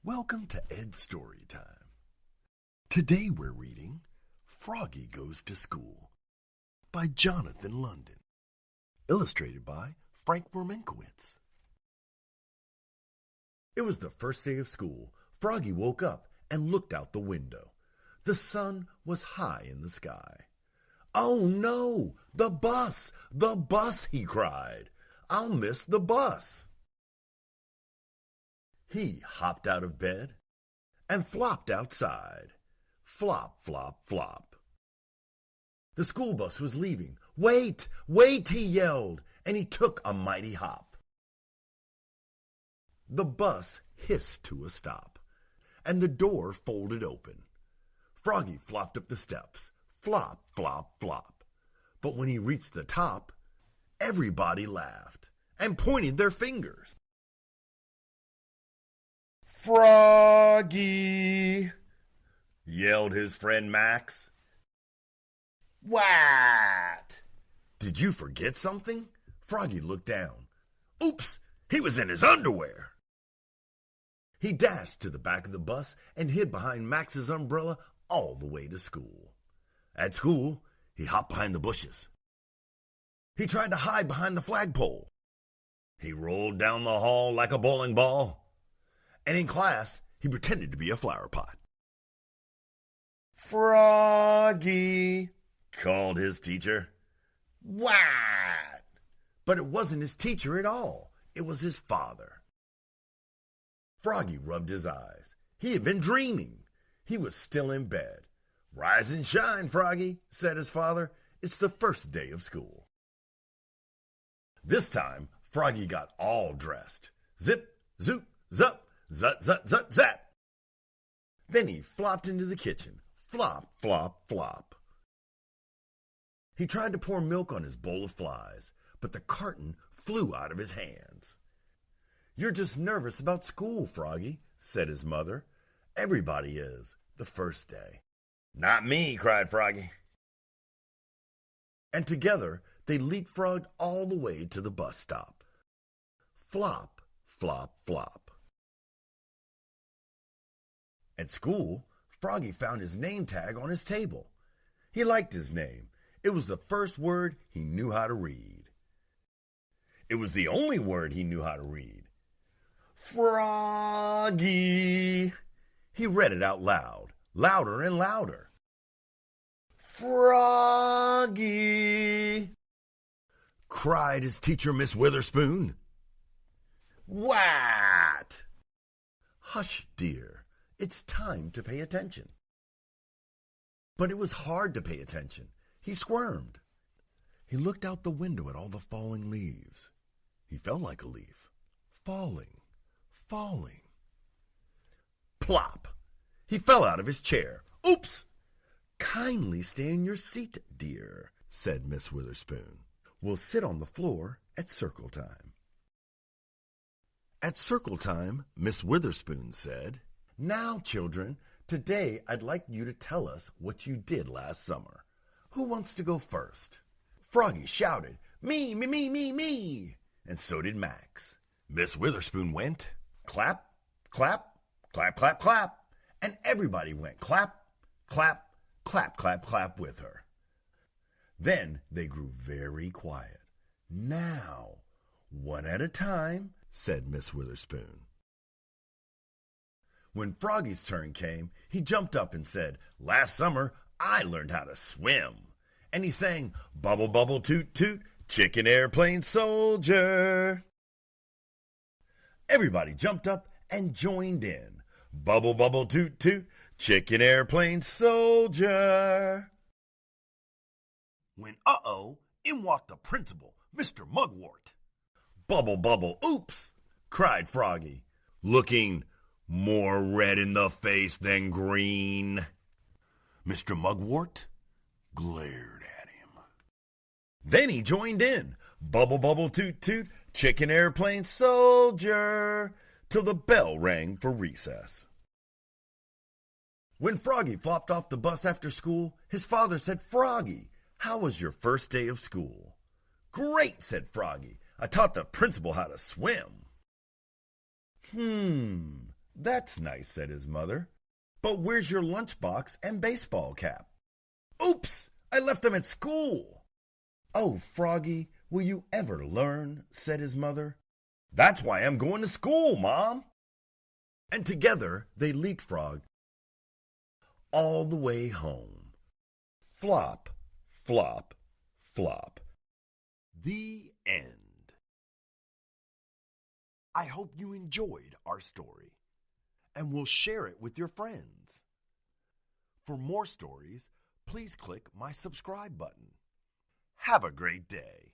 Welcome to Ed's Story Time. Today we're reading Froggy Goes to School by Jonathan London, illustrated by Frank Vorminkowitz. It was the first day of school. Froggy woke up and looked out the window. The sun was high in the sky. "Oh no, the bus, he cried. "I'll miss the bus." He hopped out of bed and flopped outside. Flop, flop, flop. The school bus was leaving. "Wait, wait," he yelled, and he took a mighty hop. The bus hissed to a stop, and the door folded open. Froggy flopped up the steps. Flop, flop, flop. But when he reached the top, everybody laughed and pointed their fingers. "Froggy!" yelled his friend Max. "What? Did you forget something?" Froggy looked down. Oops! He was in his underwear. He dashed to the back of the bus and hid behind Max's umbrella all the way to school. At school, he hopped behind the bushes. He tried to hide behind the flagpole. He rolled down the hall like a bowling ball. And in class, he pretended to be a flower pot. "Froggy!" called his teacher. "What?" But it wasn't his teacher at all. It was his father. Froggy rubbed his eyes. He had been dreaming. He was still in bed. "Rise and shine, Froggy," said his father. "It's the first day of school." This time, Froggy got all dressed. Zip, zoop, zup. Zut, zut, zut, zap! Then he flopped into the kitchen. Flop, flop, flop. He tried to pour milk on his bowl of flies, but the carton flew out of his hands. "You're just nervous about school, Froggy," said his mother. "Everybody is, the first day." "Not me," cried Froggy. And together they leapfrogged all the way to the bus stop. Flop, flop, flop. At school, Froggy found his name tag on his table. He liked his name. It was the first word he knew how to read. It was the only word he knew how to read. Froggy! He read it out loud, louder and louder. "Froggy!" cried his teacher, Miss Witherspoon. "What?" "Hush, dear. It's time to pay attention." But it was hard to pay attention. He squirmed. He looked out the window at all the falling leaves. He felt like a leaf. Falling, falling. Plop! He fell out of his chair. Oops! "Kindly stay in your seat, dear," said Miss Witherspoon. "We'll sit on the floor at circle time." At circle time, Miss Witherspoon said, "Now, children, today I'd like you to tell us what you did last summer. Who wants to go first?" Froggy shouted, "Me, me, me, me, me!" And so did Max. Miss Witherspoon went, "Clap, clap, clap, clap, clap." And everybody went clap, clap, clap, clap, clap with her. Then they grew very quiet. "Now, one at a time," said Miss Witherspoon. When Froggy's turn came, he jumped up and said, "Last summer, I learned how to swim." And he sang, "Bubble, bubble, toot, toot, chicken airplane soldier." Everybody jumped up and joined in. "Bubble, bubble, toot, toot, chicken airplane soldier." When in walked the principal, Mr. Mugwort. "Bubble, bubble, oops!" cried Froggy, looking more red in the face than green. Mr. Mugwort glared at him. Then he joined in. "Bubble, bubble, toot, toot, chicken airplane soldier," till the bell rang for recess. When Froggy flopped off the bus after school, his father said, "Froggy, how was your first day of school?" "Great," said Froggy. "I taught the principal how to swim." "That's nice," said his mother. "But where's your lunchbox and baseball cap?" "Oops! I left them at school." "Oh, Froggy, will you ever learn?" said his mother. "That's why I'm going to school, Mom." And together they leapfrogged all the way home. Flop, flop, flop. The end. I hope you enjoyed our story and will share it with your friends. For more stories, please click my subscribe button. Have a great day.